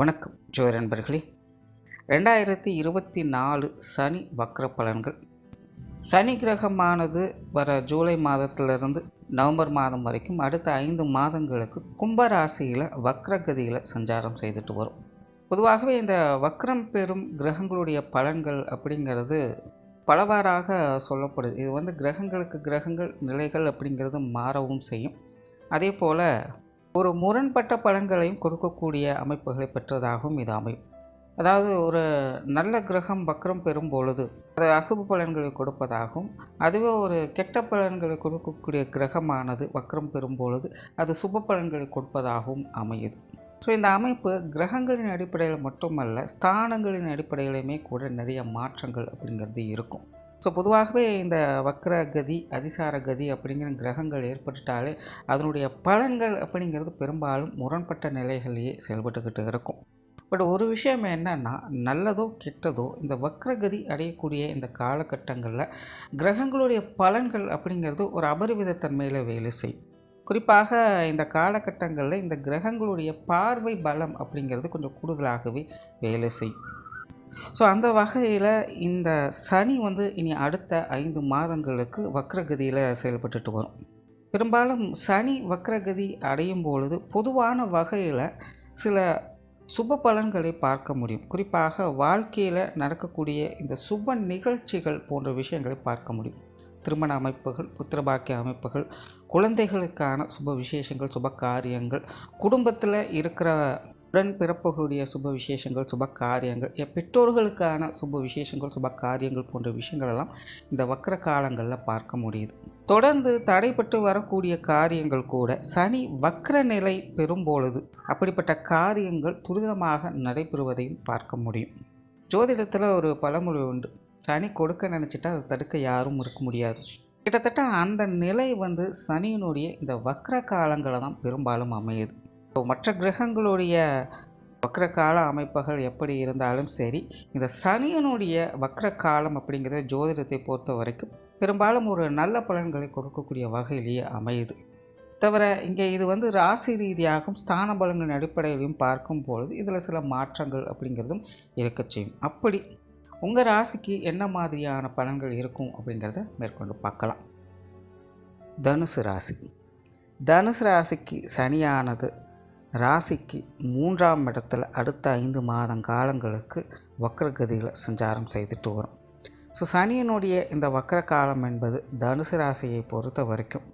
வணக்கம் ஜோதி நண்பர்களே. 2024 சனி வக்ர பலன்கள். சனி கிரகமானது வர ஜூலை மாதத்திலிருந்து நவம்பர் மாதம் வரைக்கும் அடுத்த 5 மாதங்களுக்கு கும்பராசியில் வக்ரகதியில் சஞ்சாரம் செய்துட்டு வரும். பொதுவாகவே இந்த வக்ரம் பெறும் கிரகங்களுடைய பலன்கள் அப்படிங்கிறது பலவாறாக சொல்லப்படுது. இது கிரகங்களுக்கு கிரகங்கள் நிலைகள் அப்படிங்கிறது மாறவும் செய்யும். அதே போல் ஒரு முரண்பட்ட பலன்களையும் கொடுக்கக்கூடிய அமைப்புகளை பெற்றதாகவும் இது அமையும். அதாவது ஒரு நல்ல கிரகம் வக்ரம் பெறும் பொழுது அது அசுப பலன்களை கொடுப்பதாகவும், அதுவே ஒரு கெட்ட பலன்களை கொடுக்கக்கூடிய கிரகமானது வக்ரம் பெறும் பொழுது அது சுப பலன்களை கொடுப்பதாகவும் அமையுது. ஸோ இந்த அமைப்பு கிரகங்களின் அடிப்படையில் மட்டுமல்ல, ஸ்தானங்களின் அடிப்படையிலுமே கூட நிறைய மாற்றங்கள் அப்படிங்கிறது இருக்கும். ஸோ பொதுவாகவே இந்த வக்ரகதி அதிசார கதி அப்படிங்கிற கிரகங்கள் ஏற்பட்டுட்டாலே அதனுடைய பலன்கள் அப்படிங்கிறது பெரும்பாலும் முரண்பட்ட நிலைகளிலேயே செயல்பட்டுக்கிட்டு இருக்கும். பட் ஒரு விஷயம் என்னன்னா, நல்லதோ கெட்டதோ இந்த வக்ரகதி அடையக்கூடிய இந்த காலகட்டங்களில் கிரகங்களுடைய பலன்கள் அப்படிங்கிறது ஒரு அபரிவித தன்மையில் வேலை செய்யும். குறிப்பாக இந்த காலகட்டங்களில் இந்த கிரகங்களுடைய பார்வை பலம் அப்படிங்கிறது கொஞ்சம் கூடுதலாகவே வேலை செய்யும். ஸோ அந்த வகையில் இந்த சனி இனி அடுத்த 5 மாதங்களுக்கு வக்ரகதியில் செயல்பட்டுட்டு வரும். பெரும்பாலும் சனி வக்ரகதி அடையும் பொழுது பொதுவான வகையில் சில சுப பலன்களை பார்க்க முடியும். குறிப்பாக வாழ்க்கையில் நடக்கக்கூடிய இந்த சுப நிகழ்ச்சிகள் போன்ற விஷயங்களை பார்க்க முடியும். திருமண அமைப்புகள், புத்திரபாக்கிய அமைப்புகள், குழந்தைகளுக்கான சுப விசேஷங்கள், சுப காரியங்கள், குடும்பத்தில் இருக்கிற உடன் பிறப்புகளுடைய சுப விசேஷங்கள், சுப காரியங்கள், பெற்றோர்களுக்கான சுப விசேஷங்கள், சுப காரியங்கள் போன்ற விஷயங்கள் எல்லாம் இந்த வக்ர காலங்களில் பார்க்க முடியுது. தொடர்ந்து தடைப்பட்டு வரக்கூடிய காரியங்கள் கூட சனி வக்ர நிலை பெறும் பொழுது அப்படிப்பட்ட காரியங்கள் துரிதமாக நடைபெறுவதையும் பார்க்க முடியும். ஜோதிடத்தில் ஒரு பழமொழி உண்டு, சனி கொடுக்க நினச்சிட்டா அதை தடுக்க யாரும் இருக்க முடியாது. கிட்டத்தட்ட அந்த நிலை சனியினுடைய இந்த வக்ர காலங்களை தான் பெரும்பாலும் அமையுது. மற்ற கிரகங்களுடைய வக்ர கால அமைப்புகள் எப்படி இருந்தாலும் சரி, இந்த சனியனுடைய வக்ர காலம் அப்படிங்கிறத ஜோதிடத்தை பொறுத்த வரைக்கும் பெரும்பாலும் ஒரு நல்ல பலன்களை கொடுக்கக்கூடிய வகையிலேயே அமையுது. தவிர இங்கே இது ராசி ரீதியாகவும் ஸ்தான பலன்களின் அடிப்படையிலையும் பார்க்கும் பொழுது இதில் சில மாற்றங்கள் அப்படிங்கிறதும் இருக்க செய்யும். அப்படி உங்கள் ராசிக்கு என்ன மாதிரியான பலன்கள் இருக்கும் அப்படிங்கிறத மேற்கொண்டு பார்க்கலாம். தனுசு ராசி. தனுசு ராசிக்கு சனியானது ராசிக்கு 3ஆம் இடத்துல அடுத்த 5 மாதம் காலங்களுக்கு வக்ரகதியில் சஞ்சாரம் செய்துட்டு வரும். ஸோ சனியினுடைய இந்த வக்ர காலம் என்பது தனுசு ராசியை பொறுத்த வரைக்கும்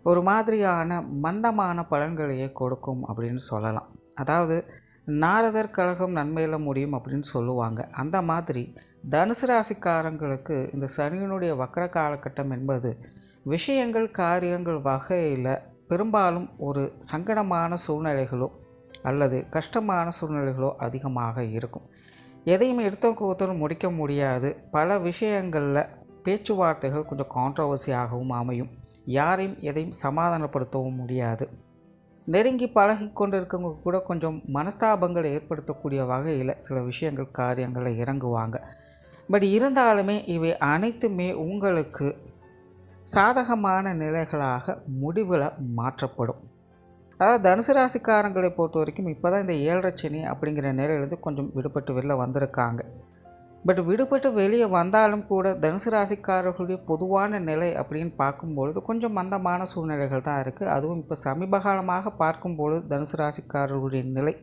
ஒரு மாதிரியான மந்தமான பலன்களையே கொடுக்கும் அப்படின்னு சொல்லலாம். அதாவது நாரதர் கழகம் நன்மையில் முடியும் அப்படின்னு சொல்லுவாங்க. அந்த மாதிரி தனுசு ராசிக்காரங்களுக்கு இந்த சனியினுடைய வக்ர காலகட்டம் என்பது விஷயங்கள், காரியங்கள் வகையில் பெரும்பாலும் ஒரு சங்கடமான சூழ்நிலைகளோ அல்லது கஷ்டமான சூழ்நிலைகளோ அதிகமாக இருக்கும். எதையும் எடுத்தோன்னு முடிக்க முடியாது. பல விஷயங்களில் பேச்சுவார்த்தைகள் கொஞ்சம் கான்ட்ரவர்சியாகவும் அமையும். யாரையும் எதையும் சமாதானப்படுத்தவும் முடியாது. நெருங்கி பழகி கொண்டு இருக்கவங்க கூட கொஞ்சம் மனஸ்தாபங்களை ஏற்படுத்தக்கூடிய வகையில் சில விஷயங்கள், காரியங்களில் இறங்குவாங்க. பட் இருந்தாலுமே இவை அனைத்துமே உங்களுக்கு சாதகமான நிலைகளாக முடிவில் மாற்றப்படும். அதாவது தனுசு ராசிக்காரங்களை பொறுத்த வரைக்கும் இப்போ தான் இந்த 7.5 சனி அப்படிங்கிற நிலையிலேருந்து கொஞ்சம் விடுபட்டு வெளில வந்திருக்காங்க. பட் விடுபட்டு வெளியே வந்தாலும் கூட தனுசு ராசிக்காரர்களுடைய பொதுவான நிலை அப்படின்னு பார்க்கும்பொழுது கொஞ்சம் மந்தமான சூழ்நிலைகள் தான் இருக்குது. அதுவும் இப்போ சமீபகாலமாக பார்க்கும்பொழுது தனுசு ராசிக்காரர்களுடைய நிலை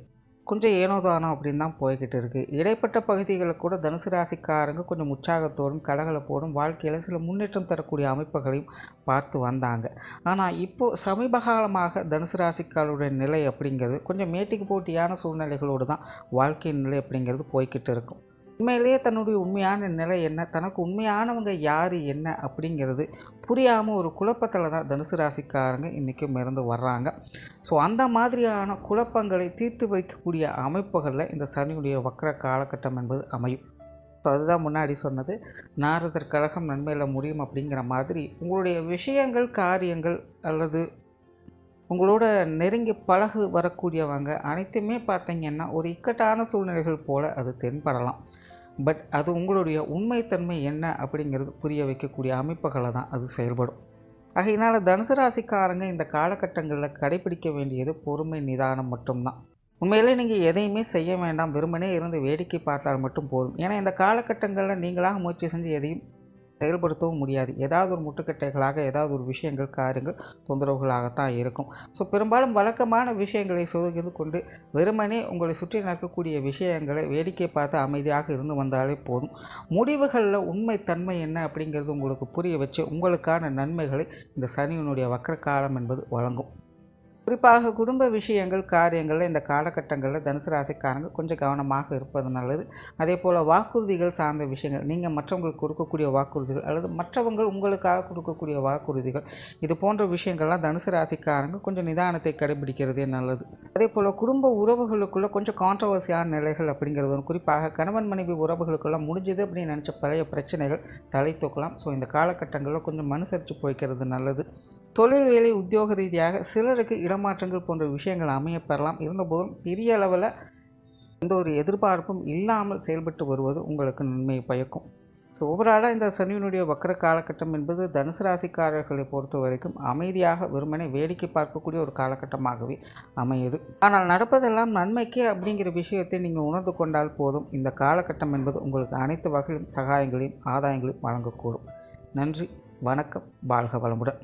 கொஞ்சம் ஏனோதானோ அப்படின்னு தான் போய்கிட்டு இருக்குது. இடைப்பட்ட பகுதிகளில் கூட தனுசு ராசிக்காரங்க கொஞ்சம் உற்சாகத்தோடும் கலகலப்போடும் வாழ்க்கையில் சில முன்னேற்றம் தரக்கூடிய அமைப்புகளையும் பார்த்து வந்தாங்க. ஆனால் இப்போது சமீபகாலமாக தனுசு ராசிக்காரருடைய நிலை அப்படிங்கிறது கொஞ்சம் மேட்டிக்கு போட்டியான சூழ்நிலைகளோடு தான் வாழ்க்கையின் நிலை அப்படிங்கிறது போய்கிட்டு இருக்கும். உண்மையிலேயே தன்னுடைய உண்மையான நிலை என்ன, தனக்கு உண்மையானவங்க யார் என்ன அப்படிங்கிறது புரியாமல் ஒரு குழப்பத்தில் தான் தனுசு ராசிக்காரங்க இன்றைக்கும் இருந்து வர்றாங்க. ஸோ அந்த மாதிரியான குழப்பங்களை தீர்த்து வைக்கக்கூடிய அமைப்புகளில் இந்த சனியுடைய வக்ர காலகட்டம் என்பது அமையும். ஸோ அதுதான் முன்னாடி சொன்னது, நாரதர் கழகம் நன்மையில் முடியும் அப்படிங்கிற மாதிரி உங்களுடைய விஷயங்கள், காரியங்கள் அல்லது உங்களோட நெருங்கி பழகு வரக்கூடியவங்க அனைத்துமே பார்த்திங்கன்னா ஒரு இக்கட்டான சூழ்நிலைகள் போல் அது தென்படலாம். பட் அது உங்களுடைய உண்மைத்தன்மை என்ன அப்படிங்கிறது புரிய வைக்கக்கூடிய அமைப்புகளை தான் அது செயல்படும். ஆகையினால் தனுசு ராசிக்காரங்க இந்த காலகட்டங்களில் கடைபிடிக்க வேண்டியது பொறுமை, நிதானம் மட்டும்தான். உண்மையிலே நீங்கள் எதையுமே செய்ய வேண்டாம், வெறுமனே இருந்து வேடிக்கை பார்த்தால் மட்டும் போதும். ஏன்னா இந்த காலகட்டங்களில் நீங்களாக முயற்சி செஞ்சு எதையும் செயல்படுத்தவும் முடியாது. ஏதாவது ஒரு முட்டுக்கட்டைகளாக, ஏதாவது ஒரு விஷயங்கள், காரியங்கள் தொந்தரவுகளாகத்தான் இருக்கும். ஸோ பெரும்பாலும் வழக்கமான விஷயங்களை சுகிர்ந்து கொண்டு வெறுமனே உங்களை சுற்றி நடக்கக்கூடிய விஷயங்களை வேடிக்கை பார்த்து அமைதியாக இருந்து வந்தாலே போதும். முடிவுகளில் உண்மை தன்மை என்ன அப்படிங்கிறது உங்களுக்கு புரிய வச்சு உங்களுக்கான நன்மைகளை இந்த சனியினுடைய வக்ர காலம் என்பது வழங்கும். குறிப்பாக குடும்ப விஷயங்கள், காரியங்களில் இந்த காலகட்டங்களில் தனுசு ராசிக்காரங்க கொஞ்சம் கவனமாக இருப்பது நல்லது. அதே போல் வாக்குறுதிகள் சார்ந்த விஷயங்கள், நீங்கள் மற்றவங்களுக்கு கொடுக்கக்கூடிய வாக்குறுதிகள் அல்லது மற்றவங்கள் உங்களுக்காக கொடுக்கக்கூடிய வாக்குறுதிகள், இது போன்ற விஷயங்கள்லாம் தனுசு ராசிக்காரங்க கொஞ்சம் நிதானத்தை கடைபிடிக்கிறதே நல்லது. அதே போல் குடும்ப உறவுகளுக்குள்ளே கொஞ்சம் கான்ட்ரவர்சியான நிலைகள் அப்படிங்கிறது, குறிப்பாக கணவன் மனைவி உறவுகளுக்கெல்லாம் முடிஞ்சது அப்படின்னு நினச்ச பழைய பிரச்சனைகள் தலை தூக்கலாம். ஸோ இந்த காலகட்டங்களில் கொஞ்சம் மனுசரித்து போய்க்கிறது நல்லது. தொழில் வேலை உத்தியோக ரீதியாக சிலருக்கு இடமாற்றங்கள் போன்ற விஷயங்கள் அமையப்பெறலாம். இருந்தபோதும் பெரிய அளவில் எந்த ஒரு எதிர்பார்ப்பும் இல்லாமல் செயல்பட்டு வருவது உங்களுக்கு நன்மையை பயக்கும். ஸோ ஓவராலாக இந்த சனியினுடைய வக்ர காலகட்டம் என்பது தனுசு ராசிக்காரர்களை பொறுத்த வரைக்கும் அமைதியாக வெறுமனே வேடிக்கை பார்க்கக்கூடிய ஒரு காலகட்டமாகவே அமையுது. ஆனால் நடப்பதெல்லாம் நன்மைக்கே அப்படிங்கிற விஷயத்தை நீங்கள் உணர்ந்து கொண்டால் போதும். இந்த காலகட்டம் என்பது உங்களுக்கு அனைத்து வகையிலும் சகாயங்களையும் ஆதாயங்களையும் வழங்கக்கூடும். நன்றி, வணக்கம், வாழ்க வளமுடன்.